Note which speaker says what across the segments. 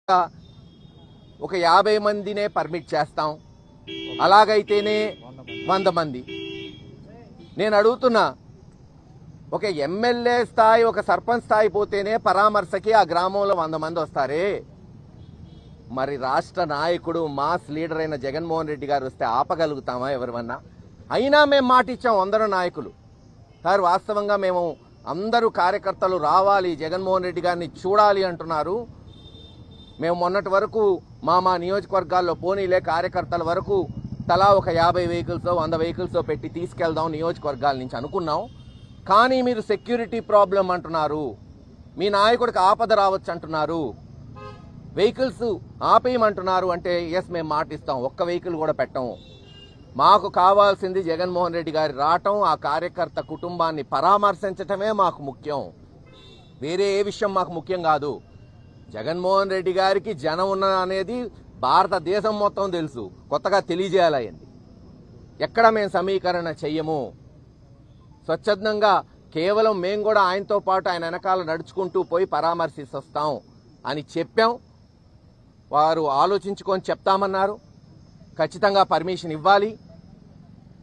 Speaker 1: ఒక 50 మందినే పర్మిట్ చేస్తాం, అలాగైతేనే 100 మంది. నేను అడుగుతున్నా, ఒక ఎమ్మెల్యే స్థాయి ఒక సర్పంచ్ స్థాయి పోతేనే పరామర్శకి ఆ గ్రామంలో 100 మంది వస్తారే, మరి రాష్ట్ర నాయకుడు మాస్ లీడర్ అయిన జగన్మోహన్ రెడ్డి గారు వస్తే ఆపగలుగుతామా ఎవరివన్నా? అయినా మేము మాట ఇచ్చాం అందరూ నాయకులు. సార్ వాస్తవంగా మేము అందరూ కార్యకర్తలు రావాలి, జగన్మోహన్ రెడ్డి గారిని చూడాలి అంటున్నారు. మేము మొన్నటి వరకు మా నియోజకవర్గాల్లో పోనీలే కార్యకర్తల వరకు తలా ఒక 50 వెహికల్స్ 100 వెహికల్స్ పెట్టి తీసుకెళ్దాం నియోజకవర్గాల నుంచి అనుకున్నాం. కానీ మీరు సెక్యూరిటీ ప్రాబ్లం అంటున్నారు, మీ నాయకుడికి ఆపద రావచ్చు అంటున్నారు, వెహికల్స్ ఆపేయమంటున్నారు. అంటే ఎస్ మేము మాటిస్తాం, ఒక్క వెహికల్ కూడా పెట్టము. మాకు కావాల్సింది జగన్మోహన్ రెడ్డి గారి రావటం, ఆ కార్యకర్త కుటుంబాన్ని పరామర్శించటమే మాకు ముఖ్యం. వేరే ఏ విషయం మాకు ముఖ్యం కాదు. జగన్మోహన్ రెడ్డి గారికి జనం ఉన్న అనేది భారతదేశం మొత్తం తెలుసు, కొత్తగా తెలియజేయాలయ్యింది. ఎక్కడ మేము సమీకరణ చెయ్యము, స్వచ్ఛందంగా కేవలం మేము కూడా ఆయనతో పాటు ఆయన వెనకాల నడుచుకుంటూ పోయి పరామర్శిస్తాం అని చెప్పాం. వారు ఆలోచించుకొని చెప్తామన్నారు. ఖచ్చితంగా పర్మిషన్ ఇవ్వాలి.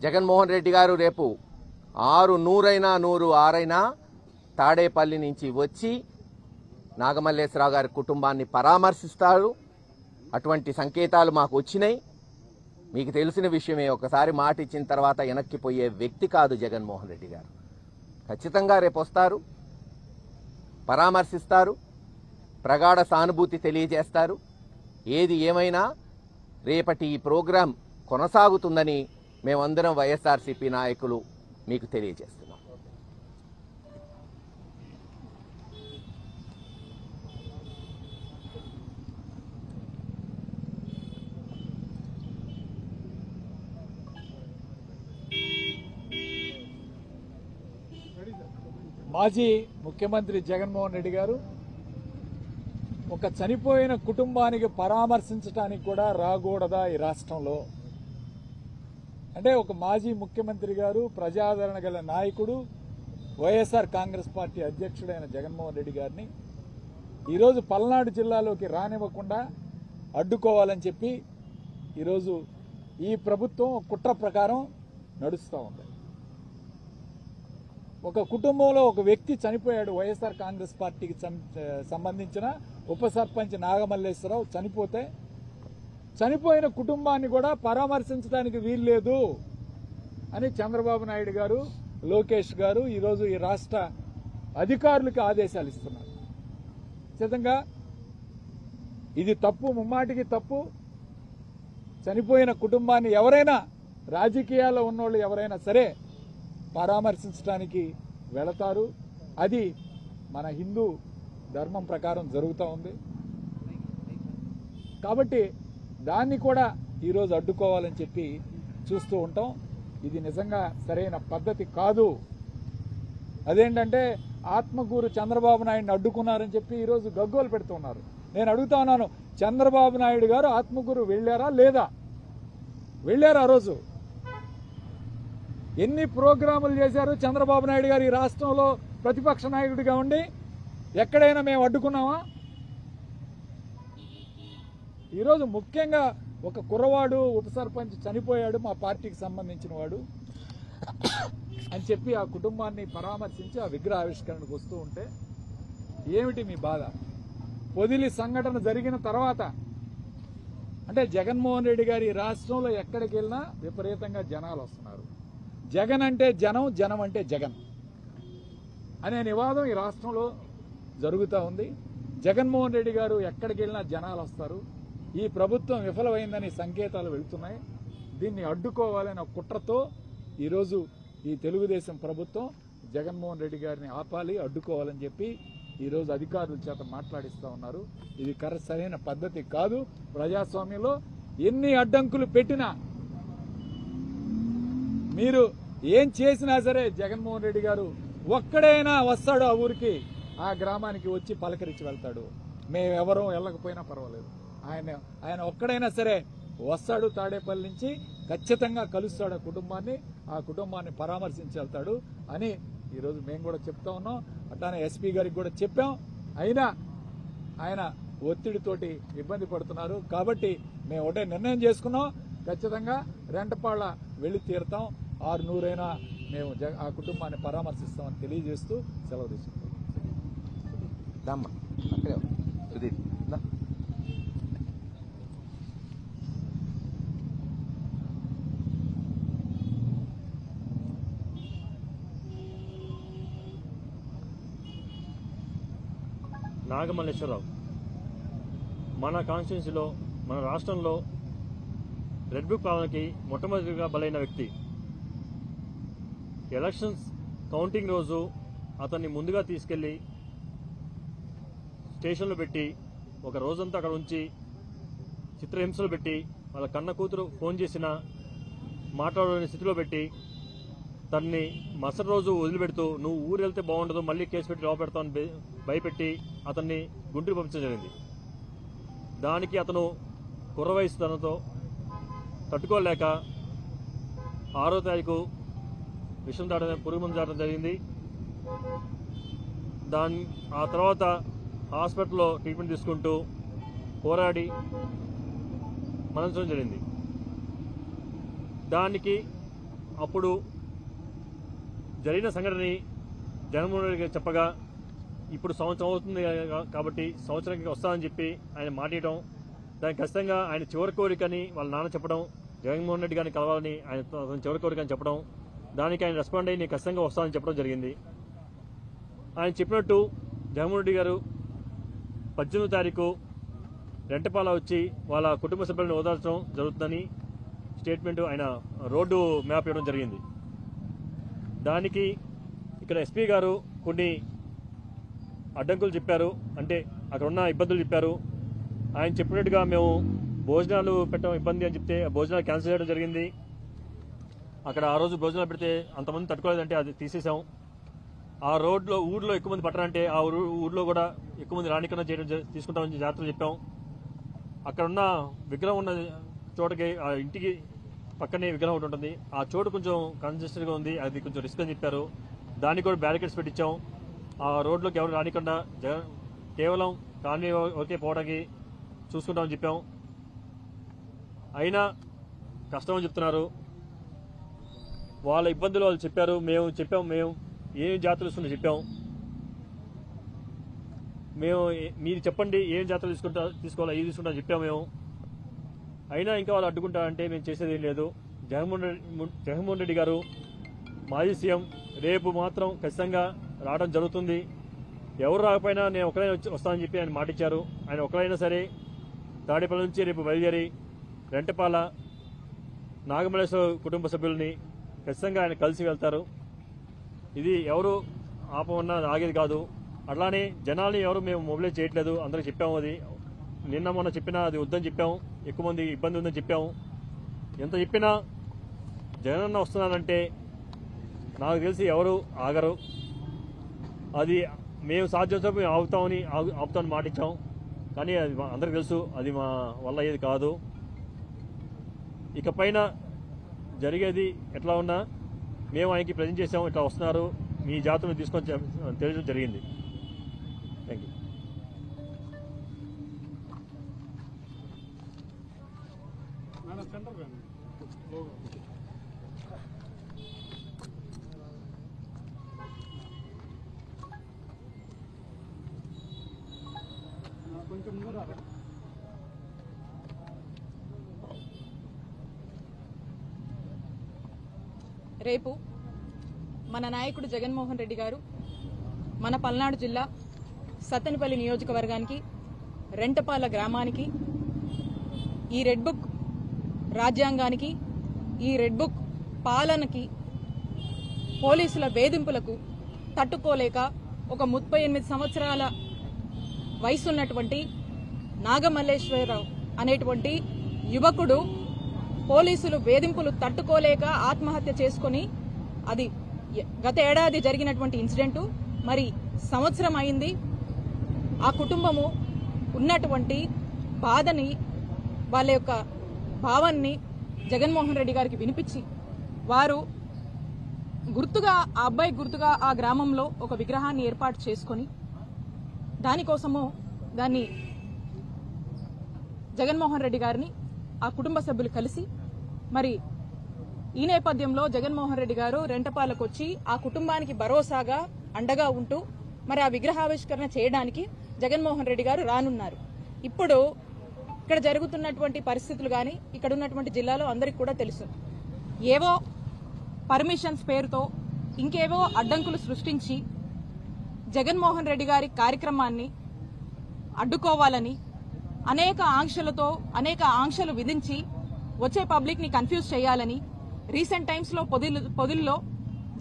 Speaker 1: జగన్మోహన్ రెడ్డి గారు రేపు 100 తాడేపల్లి నుంచి వచ్చి నాగమల్లేశ్వరరావు గారి కుటుంబాన్ని పరామర్శిస్తారు. అటువంటి సంకేతాలు మాకు వచ్చినాయి. మీకు తెలిసిన విషయమే, ఒకసారి మాట ఇచ్చిన తర్వాత వెనక్కిపోయే వ్యక్తి కాదు జగన్మోహన్ రెడ్డి గారు. ఖచ్చితంగా రేపు వస్తారు, పరామర్శిస్తారు, ప్రగాఢ సానుభూతి తెలియజేస్తారు. ఏది ఏమైనా రేపటి ఈ ప్రోగ్రాం కొనసాగుతుందని మేమందరం వైఎస్ఆర్సీపీ నాయకులు మీకు తెలియజేస్తున్నాం.
Speaker 2: మాజీ ముఖ్యమంత్రి జగన్మోహన్ రెడ్డి గారు ఒక చనిపోయిన కుటుంబానికి పరామర్శించడానికి కూడా రాకూడదా ఈ రాష్ట్రంలో? అంటే ఒక మాజీ ముఖ్యమంత్రి గారు, ప్రజాదరణ గల నాయకుడు, వైఎస్ఆర్ కాంగ్రెస్ పార్టీ అధ్యక్షుడైన జగన్మోహన్ రెడ్డి గారిని ఈరోజు పల్నాడు జిల్లాలోకి రానివ్వకుండా అడ్డుకోవాలని చెప్పి ఈరోజు ఈ ప్రభుత్వం కుట్ర ప్రకారం నడుస్తూ ఉంది. ఒక కుటుంబంలో ఒక వ్యక్తి చనిపోయాడు. వైఎస్ఆర్ కాంగ్రెస్ పార్టీకి సంబంధించిన ఉప సర్పంచ్ నాగమల్లేశ్వరరావు చనిపోతే, చనిపోయిన కుటుంబాన్ని కూడా పరామర్శించడానికి వీల్లేదు అని చంద్రబాబు నాయుడు గారు, లోకేష్ గారు ఈరోజు ఈ రాష్ట్ర అధికారులకు ఆదేశాలు ఇస్తున్నారు. ఖచ్చితంగా ఇది తప్పు, ముమ్మాటికి తప్పు. చనిపోయిన కుటుంబాన్ని ఎవరైనా, రాజకీయాల్లో ఉన్నోళ్ళు ఎవరైనా సరే పరామర్శించడానికి వెళతారు. అది మన హిందూ ధర్మం ప్రకారం జరుగుతూ ఉంది. కాబట్టి దాన్ని కూడా ఈరోజు అడ్డుకోవాలని చెప్పి చూస్తూ ఉంటాం. ఇది నిజంగా సరైన పద్ధతి కాదు. అదేంటంటే ఆత్మకూరు చంద్రబాబు నాయుడిని అడ్డుకున్నారని చెప్పి ఈరోజు గగ్గోలు పెడుతున్నారు. నేను అడుగుతా ఉన్నాను, చంద్రబాబు నాయుడు గారు ఆత్మకూరు వెళ్ళారా లేదా? వెళ్ళారు. ఆ రోజు ఎన్ని ప్రోగ్రాములు చేశారు చంద్రబాబు నాయుడు గారు ఈ రాష్ట్రంలో ప్రతిపక్ష నాయకుడిగా ఉండి? ఎక్కడైనా మేము అడ్డుకున్నామా? ఈరోజు ముఖ్యంగా ఒక కుర్రవాడు ఉప సర్పంచ్ చనిపోయాడు, మా పార్టీకి సంబంధించిన వాడు అని చెప్పి ఆ కుటుంబాన్ని పరామర్శించి ఆ విగ్రహ ఆవిష్కరణకు వస్తూ ఉంటే ఏమిటి మీ బాధ? పొదిలి సంఘటన జరిగిన తర్వాత అంటే జగన్మోహన్ రెడ్డి గారి రాష్ట్రంలో ఎక్కడికి వెళ్ళినా విపరీతంగా జనాలు వస్తున్నారు. జగన్ అంటే జనం, జనం అంటే జగన్ అనే నివాదం ఈ రాష్ట్రంలో జరుగుతూ ఉంది. జగన్మోహన్ రెడ్డి గారు ఎక్కడికి వెళ్ళినా జనాలు వస్తారు. ఈ ప్రభుత్వం విఫలమైందని సంకేతాలు వెళుతున్నాయి. దీన్ని అడ్డుకోవాలనే కుట్రతో ఈరోజు ఈ తెలుగుదేశం ప్రభుత్వం జగన్మోహన్ రెడ్డి గారిని ఆపాలి, అడ్డుకోవాలని చెప్పి ఈరోజు అధికారుల చేత మాట్లాడిస్తూ ఉన్నారు. ఇది సరైన పద్ధతి కాదు. ప్రజాస్వామ్యంలో ఎన్ని అడ్డంకులు పెట్టినా, మీరు ఏం చేసినా సరే జగన్మోహన్ రెడ్డి గారు ఒక్కడైనా వస్తాడు ఆ ఊరికి, ఆ గ్రామానికి వచ్చి పలకరించి వెళ్తాడు. మేమెవరూ వెళ్ళకపోయినా పర్వాలేదు, ఆయన ఒక్కడైనా సరే వస్తాడు. తాడేపల్లి నుంచి ఖచ్చితంగా కలుస్తాడు ఆ కుటుంబాన్ని పరామర్శించి వెళ్తాడు అని ఈరోజు మేము కూడా చెప్తా ఉన్నాం. అట్లానే ఎస్పీ గారికి కూడా చెప్పాం. అయినా ఆయన ఒత్తిడితోటి ఇబ్బంది పడుతున్నారు. కాబట్టి మేము ఒకటే నిర్ణయం చేసుకున్నాం, ఖచ్చితంగా రెంటపాళ్ళ వెళ్లి తీరుతాం. 600 మేము ఆ కుటుంబాన్ని పరామర్శిస్తామని తెలియజేస్తూ సెలవు తీసుకుంటాం.
Speaker 3: నాగమల్లేశ్వరరావు మన కాన్స్టిట్యున్సీలో, మన రాష్ట్రంలో రెడ్ బుక్ పాలనకి మొట్టమొదటిగా బలైన వ్యక్తి. ఎలక్షన్స్ కౌంటింగ్ రోజు అతన్ని ముందుగా తీసుకెళ్లి స్టేషన్లో పెట్టి ఒక రోజంతా అక్కడ ఉంచి చిత్రహింసలు పెట్టి వాళ్ళ కన్న కూతురు ఫోన్ చేసినా మాట్లాడలేని స్థితిలో పెట్టి తన్ని మరుసటి రోజు వదిలిపెడుతూ నువ్వు ఊరు వెళ్తే బాగుండదు, మళ్ళీ కేసు పెట్టి లోపల పెడతామని భయపెట్టి అతన్ని గుంటూరు పంపించడం జరిగింది. దానికి అతను కుర్ర వయసు తనతో తట్టుకోలేక 6వ తారీఖు విషం దాటడం, పురుగు మందు దాటడం జరిగింది. ఆ తర్వాత హాస్పిటల్లో ట్రీట్మెంట్ తీసుకుంటూ పోరాడి మరణించడం జరిగింది. దానికి అప్పుడు జరిగిన సంఘటనని జగన్మోహన్ రెడ్డి గారు చెప్పగా ఇప్పుడు సంవత్సరం అవుతుంది కాబట్టి సంవత్సరానికి వస్తానని చెప్పి ఆయన మాట్లాడటం, దానికి ఖచ్చితంగా ఆయన చివరి కోరికని వాళ్ళ నాన్న చెప్పడం, జగన్మోహన్ రెడ్డి గారిని కలవాలని ఆయన చివరి కోరికని చెప్పడం, దానికి ఆయన రెస్పాండ్ అయ్యి నేను ఖచ్చితంగా వస్తానని చెప్పడం జరిగింది. ఆయన చెప్పినట్టు జగన్మోహన్ రెడ్డి గారు 18వ తారీఖు రెంటపాల వచ్చి వాళ్ళ కుటుంబ సభ్యులను ఓదార్చడం జరుగుతుందని స్టేట్మెంట్ ఆయన రోడ్డు మ్యాప్ ఇవ్వడం జరిగింది. దానికి ఇక్కడ ఎస్పీ గారు కొన్ని అడ్డంకులు చెప్పారు, అంటే అక్కడ ఉన్న ఇబ్బందులు చెప్పారు. ఆయన చెప్పినట్టుగా మేము భోజనాలు పెట్టడం ఇబ్బంది అని చెప్తే భోజనాలు క్యాన్సిల్ చేయడం జరిగింది. అక్కడ ఆ రోజు భోజనాలు పెడితే అంతమంది తట్టుకోలేదంటే అది తీసేసాం. ఆ ఊర్లో ఎక్కువ మంది పట్టరంటే ఆ ఊర్లో కూడా ఎక్కువ మంది రానికన్నా చేయడం తీసుకుంటామని జాగ్రత్తలు చెప్పాం. అక్కడ ఉన్న విగ్రహం ఉన్న చోటకి ఆ ఇంటికి పక్కనే విగ్రహం ఒకటి ఉంటుంది, ఆ చోటు కొంచెం కన్జెస్టెడ్గా ఉంది, అది కొంచెం రిస్క్ అని చెప్పారు. దానికి కూడా బ్యారికేడ్స్ పెట్టించాం. ఆ రోడ్లోకి ఎవరు రానికుండా కేవలం కాలనీ వరకే పోవడానికి చూసుకుంటామని చెప్పాం. అయినా కష్టమని చెప్తున్నారు. వాళ్ళ ఇబ్బందులు వాళ్ళు చెప్పారు, మేము ఏం జాతరలు ఇస్తున్నా చెప్పాం. మీరు చెప్పండి ఏం జాతరలు తీసుకోవాలా ఏది తీసుకుంటా చెప్పాము మేము. అయినా ఇంకా వాళ్ళు అడ్డుకుంటారంటే మేము చేసేది ఏం లేదు. జగన్మోహన్ రెడ్డి గారు మాజీ సీఎం రేపు మాత్రం ఖచ్చితంగా రావడం జరుగుతుంది. ఎవరు రాకపోయినా నేను ఒకరైనా వస్తానని చెప్పి ఆయన మాటిచ్చారు. ఆయన ఒకరైనా సరే తాడేపల్లి నుంచి రేపు బయలుదేరి రెంటపాల నాగమల్లేశ్వర కుటుంబ సభ్యుల్ని ఖచ్చితంగా ఆయన కలిసి వెళ్తారు. ఇది ఎవరు ఆపమన్నా ఆగేది కాదు. అట్లానే జనాల్ని ఎవరు మేము మొబిలైజ్ చేయట్లేదు, అందరికి చెప్పాము. అది నిన్న మొన్న చెప్పినా అది వద్దని చెప్పాము, ఎక్కువ మంది ఇబ్బంది ఉందని చెప్పాము. ఎంత చెప్పినా జగనన్న వస్తున్నారంటే నాకు తెలిసి ఎవరు ఆగరు. అది మేము సాధ్యత మేము ఆపుతామని మాటిచ్చాం. కానీ అది అందరికి తెలుసు అది మా వల్ల ఏది కాదు. ఇక పైన జరిగేది ఎట్లా ఉన్నా మేము ఆయనకి ప్రజెంట్ చేసాము, ఇట్లా వస్తున్నారు మీ జాతరను తీసుకొని తెలియడం జరిగింది. Thank you.
Speaker 4: రేపు మన నాయకుడు జగన్మోహన్ రెడ్డి గారు మన పల్నాడు జిల్లా సత్తెనపల్లి నియోజకవర్గానికి రెంటపాల గ్రామానికి ఈ రెడ్ బుక్ రాజ్యాంగానికి, ఈ రెడ్ బుక్ పాలనకి, పోలీసుల వేధింపులకు తట్టుకోలేక ఒక 38 సంవత్సరాల వయసున్నటువంటి నాగమల్లేశ్వరరావు అనేటువంటి యువకుడు పోలీసులు వేధింపులు తట్టుకోలేక ఆత్మహత్య చేసుకుని, అది గత ఏడాది జరిగినటువంటి ఇన్సిడెంటు. మరి సంవత్సరం అయింది. ఆ కుటుంబము ఉన్నటువంటి బాధని, వాళ్ళ యొక్క భావాన్ని జగన్మోహన్ రెడ్డి గారికి వినిపించి వారు గుర్తుగా ఆ అబ్బాయి గుర్తుగా ఆ గ్రామంలో ఒక విగ్రహాన్ని ఏర్పాటు చేసుకొని దానికోసము దాన్ని జగన్మోహన్ రెడ్డి గారిని ఆ కుటుంబ సభ్యులు కలిసి మరి ఈ నేపథ్యంలో జగన్మోహన్ రెడ్డి గారు రెంటపాలకు వచ్చి ఆ కుటుంబానికి భరోసాగా అండగా ఉంటూ మరి ఆ విగ్రహావిష్కరణ చేయడానికి జగన్మోహన్ రెడ్డి గారు రానున్నారు. ఇప్పుడు ఇక్కడ జరుగుతున్నటువంటి పరిస్థితులు కానీ ఇక్కడ ఉన్నటువంటి జిల్లాలో అందరికీ కూడా తెలుసు. ఏవో పర్మిషన్స్ పేరుతో ఇంకేవో అడ్డంకులు సృష్టించి జగన్మోహన్ రెడ్డి గారి కార్యక్రమాన్ని అడ్డుకోవాలని అనేక ఆంక్షలు విధించి వచ్చే పబ్లిక్ ని కన్ఫ్యూజ్ చేయాలని రీసెంట్ టైమ్స్ లో పొదిల్లో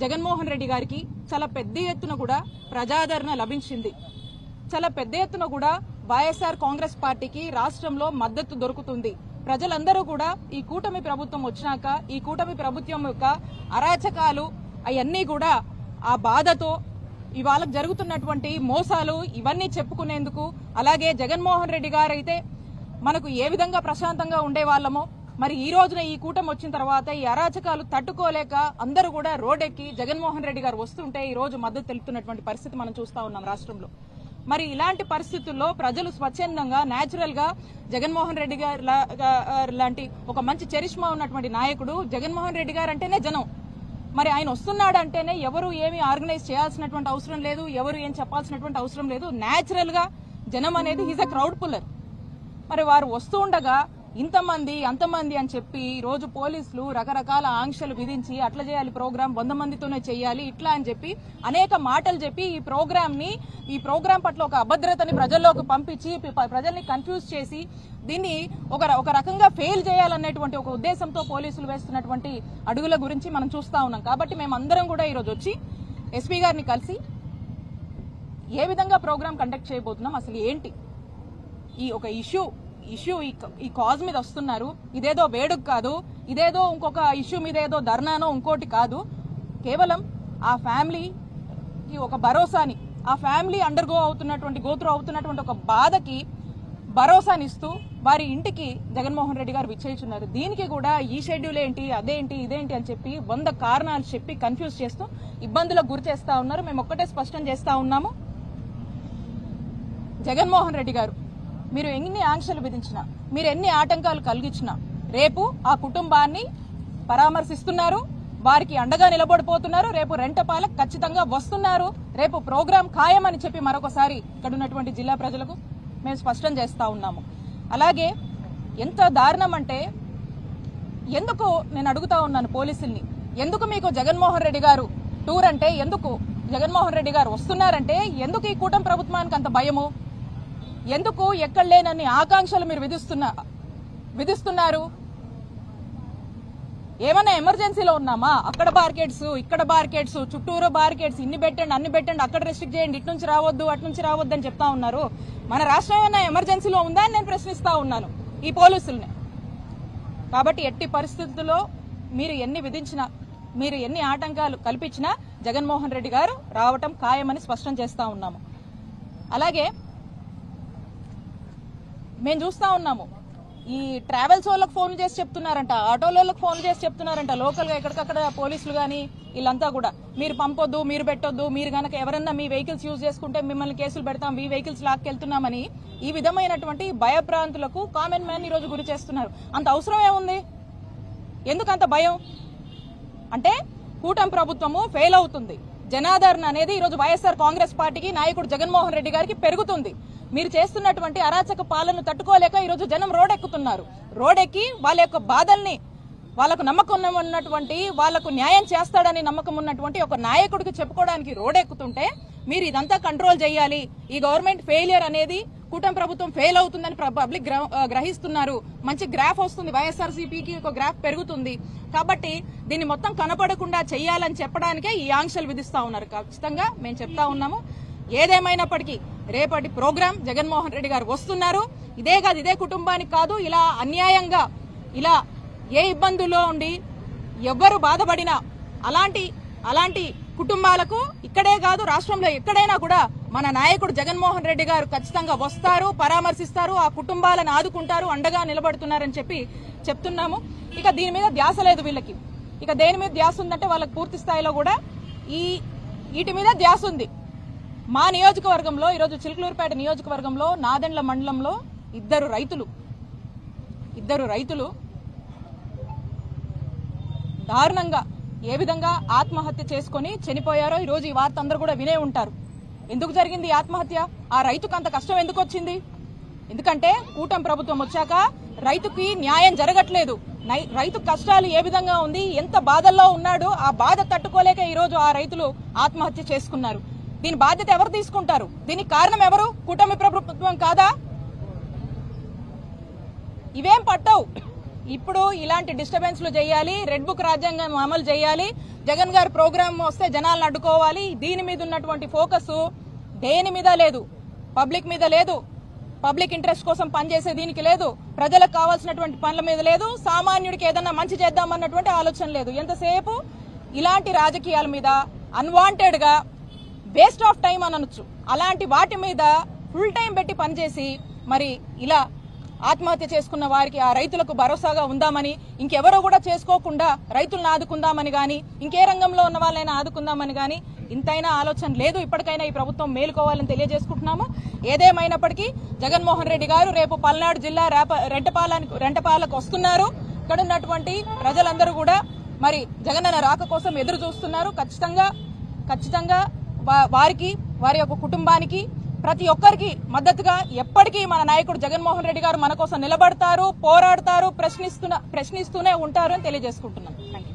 Speaker 4: జగన్మోహన్ రెడ్డి గారికి చాలా పెద్ద ఎత్తున కూడా ప్రజాదరణ లభించింది. చాలా పెద్ద ఎత్తున కూడా వైఎస్ఆర్ కాంగ్రెస్ పార్టీకి రాష్ట్రంలో మద్దతు దొరుకుతుంది. ప్రజలందరూ కూడా ఈ కూటమి ప్రభుత్వం వచ్చినాక ఈ కూటమి ప్రభుత్వం యొక్క అరాచకాలు అవన్నీ కూడా ఆ బాధతో ఇవాళ జరుగుతున్నటువంటి మోసాలు ఇవన్నీ చెప్పుకునేందుకు, అలాగే జగన్మోహన్ రెడ్డి గారు అయితే మనకు ఏ విధంగా ప్రశాంతంగా ఉండేవాళ్ళమో మరి ఈ రోజున ఈ కూటమి వచ్చిన తర్వాత ఈ అరాచకాలు తట్టుకోలేక అందరూ కూడా రోడ్డెక్కి జగన్మోహన్ రెడ్డి గారు వస్తుంటే ఈ రోజు మద్దతు తెలుపుతున్నటువంటి పరిస్థితి మనం చూస్తా ఉన్నాం రాష్ట్రంలో. మరి ఇలాంటి పరిస్థితుల్లో ప్రజలు స్వచ్ఛందంగా న్యాచురల్ గా జగన్మోహన్ రెడ్డి గారు లాంటి ఒక మంచి చరిష్మా ఉన్నటువంటి నాయకుడు జగన్మోహన్ రెడ్డి గారు అంటేనే జనం. మరి ఆయన వస్తున్నాడు అంటేనే ఎవరు ఏమి ఆర్గనైజ్ చేయాల్సినటువంటి అవసరం లేదు, ఎవరు ఏం చెప్పాల్సినటువంటి అవసరం లేదు. న్యాచురల్ గా జనం అనేది హీజ్ అ క్రౌడ్ పుల్లర్. మరి వారు వస్తూ ఉండగా ఇంతమంది అంతమంది అని చెప్పి రోజు పోలీసులు రకరకాల ఆంక్షలు విధించి అట్లా చేయాలి, ప్రోగ్రామ్ 100 మందితోనే చేయాలి ఇట్లా అని చెప్పి అనేక మాటలు చెప్పి ఈ ప్రోగ్రామ్ పట్ల ఒక అభద్రతని ప్రజల్లోకి పంపించి ప్రజల్ని కన్ఫ్యూజ్ చేసి దీన్ని ఒక రకంగా ఫెయిల్ చేయాలనేటువంటి ఒక ఉద్దేశంతో పోలీసులు వేస్తున్నటువంటి అడుగుల గురించి మనం చూస్తా ఉన్నాం. కాబట్టి మేమందరం కూడా ఈరోజు వచ్చి ఎస్పీ గారిని కలిసి ఏ విధంగా ప్రోగ్రామ్ కండక్ట్ చేయబోతున్నాం, అసలు ఏంటి ఈ ఒక ఇష్యూ ఈ కాజ్ మీద వస్తున్నారు, ఇదేదో వేడుక కాదు, ఇదేదో ఇంకొక ఇష్యూ మీద ఏదో ధర్నానో ఇంకోటి కాదు, కేవలం ఆ ఫ్యామిలీకి ఒక భరోసాని, ఆ ఫ్యామిలీ గోత్రు అవుతున్నటువంటి ఒక బాధకి భరోసానిస్తూ వారి ఇంటికి జగన్మోహన్ రెడ్డి గారు విచ్చేస్తున్నారు. దీనికి కూడా ఈ షెడ్యూల్ ఏంటి, అదేంటి, ఇదేంటి అని చెప్పి 100 కారణాలు చెప్పి కన్ఫ్యూజ్ చేస్తూ ఇబ్బందులకు గురి చేస్తా ఉన్నారు. మేము ఒక్కటే స్పష్టం చేస్తా ఉన్నాము, జగన్మోహన్ రెడ్డి గారు మీరు ఎన్ని ఆంక్షలు విధించినా, మీరు ఎన్ని ఆటంకాలు కలిగించినా రేపు ఆ కుటుంబాన్ని పరామర్శిస్తున్నారు, వారికి అండగా నిలబడిపోతున్నారు, రేపు రెంటపాలకు ఖచ్చితంగా వస్తున్నారు, రేపు ప్రోగ్రాం ఖాయమని చెప్పి మరొకసారి ఇక్కడ ఉన్నటువంటి జిల్లా ప్రజలకు మేము స్పష్టం చేస్తా ఉన్నాము. అలాగే ఎంత దారుణం అంటే, ఎందుకు నేను అడుగుతా ఉన్నాను పోలీసుల్ని, ఎందుకు మీకు జగన్మోహన్ రెడ్డి గారు టూర్ అంటే ఎందుకు, జగన్మోహన్ రెడ్డి గారు వస్తున్నారంటే ఎందుకు ఈ కూటమి ప్రభుత్వానికి అంత భయము, ఎందుకు ఎక్కడ లేనన్ని ఆకాంక్షలు మీరు విధిస్తున్నారు? ఏమన్నా ఎమర్జెన్సీలో ఉన్నామా? అక్కడ బార్కెట్స్, ఇక్కడ బార్కెట్స్, చుట్టూరు బార్కెట్స్, ఇన్ని పెట్టండి అన్ని పెట్టండి, అక్కడ రెస్ట్రిక్ట్ చేయండి, ఇటు నుంచి రావద్దు అటు నుంచి రావద్దు అని చెప్తా ఉన్నారు. మన రాష్ట్రం ఏమన్నా ఎమర్జెన్సీలో ఉందా అని నేను ప్రశ్నిస్తా ఉన్నాను ఈ పోలీసుల్ని. కాబట్టి ఎట్టి పరిస్థితుల్లో మీరు ఎన్ని విధించినా, మీరు ఎన్ని ఆటంకాలు కల్పించినా జగన్మోహన్ రెడ్డి గారు రావటం ఖాయమని స్పష్టం చేస్తా ఉన్నాము. అలాగే మేము చూస్తా ఉన్నాము, ఈ ట్రావెల్స్ వాళ్ళకి ఫోన్ చేసి చెప్తున్నారంట, ఆటోలకు ఫోన్ చేసి చెప్తున్నారంట, లోకల్ గా ఎక్కడికక్కడ పోలీసులు గానీ వీళ్ళంతా కూడా మీరు పంపొద్దు, మీరు పెట్టొద్దు, మీరు గనక ఎవరన్నా మీ వెహికల్స్ యూజ్ చేసుకుంటే మిమ్మల్ని కేసులు పెడతాం, మీ వెహికల్స్ లాక్కెళ్తున్నామని ఈ విధమైనటువంటి భయభ్రాంతులకు కామన్ మ్యాన్ ఈ రోజు గురి చేస్తున్నారు. అంత అవసరం ఏముంది? ఎందుకంత భయం అంటే కూటమి ప్రభుత్వము ఫెయిల్ అవుతుంది, జనాదరణ అనేది ఈరోజు వైఎస్ఆర్ కాంగ్రెస్ పార్టీకి నాయకుడు జగన్మోహన్ రెడ్డి గారికి పెరుగుతుంది. మీరు చేస్తున్నటువంటి అరాచక పాలనను తట్టుకోలేక ఈరోజు జనం రోడ్డెక్కుతున్నారు. రోడ్డెక్కి వాళ్ళ యొక్క బాధల్ని, వాళ్ళకు నమ్మకం ఉన్నటువంటి, వాళ్లకు న్యాయం చేస్తాడని నమ్మకం ఉన్నటువంటి ఒక నాయకుడికి చెప్పుకోవడానికి రోడ్డెక్కుతుంటే మీరు ఇదంతా కంట్రోల్ చేయాలి, ఈ గవర్నమెంట్ ఫెయిలియర్ అనేది కూటమి ప్రభుత్వం ఫెయిల్ అవుతుందని పబ్లిక్ గ్రహిస్తున్నారు, మంచి గ్రాఫ్ వస్తుంది, వైఎస్ఆర్సీపీకి ఒక గ్రాఫ్ పెరుగుతుంది, కాబట్టి దీన్ని మొత్తం కనపడకుండా చేయాలని చెప్పడానికే ఈ ఆంక్షలు విధిస్తా ఉన్నారు. ఖచ్చితంగా మేము చెప్తా ఉన్నాము, ఏదేమైనప్పటికీ రేపటి ప్రోగ్రాం జగన్మోహన్ రెడ్డి గారు వస్తున్నారు. ఇదే కాదు, ఇదే కుటుంబానికి కాదు, ఇలా అన్యాయంగా ఇలా ఏ ఇబ్బందుల్లో ఉండి ఎవ్వరు బాధపడినా అలాంటి కుటుంబాలకు ఇక్కడే కాదు రాష్ట్రంలో ఎక్కడైనా కూడా మన నాయకుడు జగన్మోహన్ రెడ్డి గారు ఖచ్చితంగా వస్తారు, పరామర్శిస్తారు, ఆ కుటుంబాలను ఆదుకుంటారు, అండగా నిలబడుతున్నారని చెప్పి చెప్తున్నాము. ఇక దీని మీద ధ్యాస లేదు వీళ్ళకి. ఇక దేని మీద ధ్యాస ఉందంటే వాళ్ళకి పూర్తి స్థాయిలో కూడా వీటి మీద ధ్యాస ఉంది. మా నియోజకవర్గంలో ఈరోజు చిలుకలూరుపేట నియోజకవర్గంలో నాదెండ్ల మండలంలో 2 రైతులు ఇద్దరు రైతులు దారుణంగా ఏ విధంగా ఆత్మహత్య చేసుకుని చనిపోయారో ఈ రోజు ఈ వార్త అందరూ కూడా వినే ఉంటారు. ఎందుకు జరిగింది ఈ ఆత్మహత్య? ఆ రైతుకు అంత కష్టం ఎందుకు వచ్చింది? ఎందుకంటే కూటమి ప్రభుత్వం వచ్చాక రైతుకి న్యాయం జరగట్లేదు. రైతు కష్టాలు ఏ విధంగా ఉంది, ఎంత బాధల్లో ఉన్నాడు, ఆ బాధ తట్టుకోలేక ఈ రోజు ఆ రైతులు ఆత్మహత్య చేసుకున్నారు. దీని బాధ్యత ఎవరు తీసుకుంటారు? దీనికి కారణం ఎవరు? కూటమి ప్రభుత్వం కాదా? ఇవేం పట్టవు. ఇప్పుడు ఇలాంటి డిస్టర్బెన్స్లు చేయాలి, రెడ్ బుక్ రాజ్యాంగం అమలు చేయాలి, జగన్ గారి ప్రోగ్రామ్ వస్తే జనాలను అడ్డుకోవాలి. దీని మీద ఉన్నటువంటి ఫోకస్ దేని మీద లేదు, పబ్లిక్ మీద లేదు, పబ్లిక్ ఇంట్రెస్ట్ కోసం పనిచేసే దీనికి లేదు, ప్రజలకు కావాల్సినటువంటి పనుల మీద లేదు, సామాన్యుడికి ఏదన్నా మంచి చేద్దామన్నటువంటి ఆలోచన లేదు. ఎంతసేపు ఇలాంటి రాజకీయాల మీద అన్వాంటెడ్ గా వేస్ట్ ఆఫ్ టైం అనొచ్చు, అలాంటి వాటి మీద ఫుల్ టైం పెట్టి పనిచేసి మరి ఇలా ఆత్మహత్య చేసుకున్న వారికి ఆ రైతులకు భరోసాగా ఉందామని, ఇంకెవరో కూడా చేసుకోకుండా రైతులను ఆదుకుందామని గాని, ఇంకే రంగంలో ఉన్న వాళ్ళైనా ఆదుకుందామని గాని ఇంతైనా ఆలోచన లేదు. ఇప్పటికైనా ఈ ప్రభుత్వం మేలుకోవాలని తెలియజేసుకుంటున్నాము. ఏదేమైనప్పటికీ జగన్మోహన్ రెడ్డి గారు రేపు పల్నాడు జిల్లా రెంటపాలకు వస్తున్నారు. ఇక్కడ ఉన్నటువంటి ప్రజలందరూ కూడా మరి జగనన్న రాక కోసం ఎదురు చూస్తున్నారు. ఖచ్చితంగా వారికి, వారి యొక్క కుటుంబానికి, ప్రతి ఒక్కరికి మద్దతుగా ఎప్పటికీ మన నాయకుడు జగన్మోహన్ రెడ్డి గారు మన కోసం నిలబడతారు, పోరాడతారు, ప్రశ్నిస్తూనే ఉంటారు అని తెలియజేసుకుంటున్నాను. థాంక్యూ.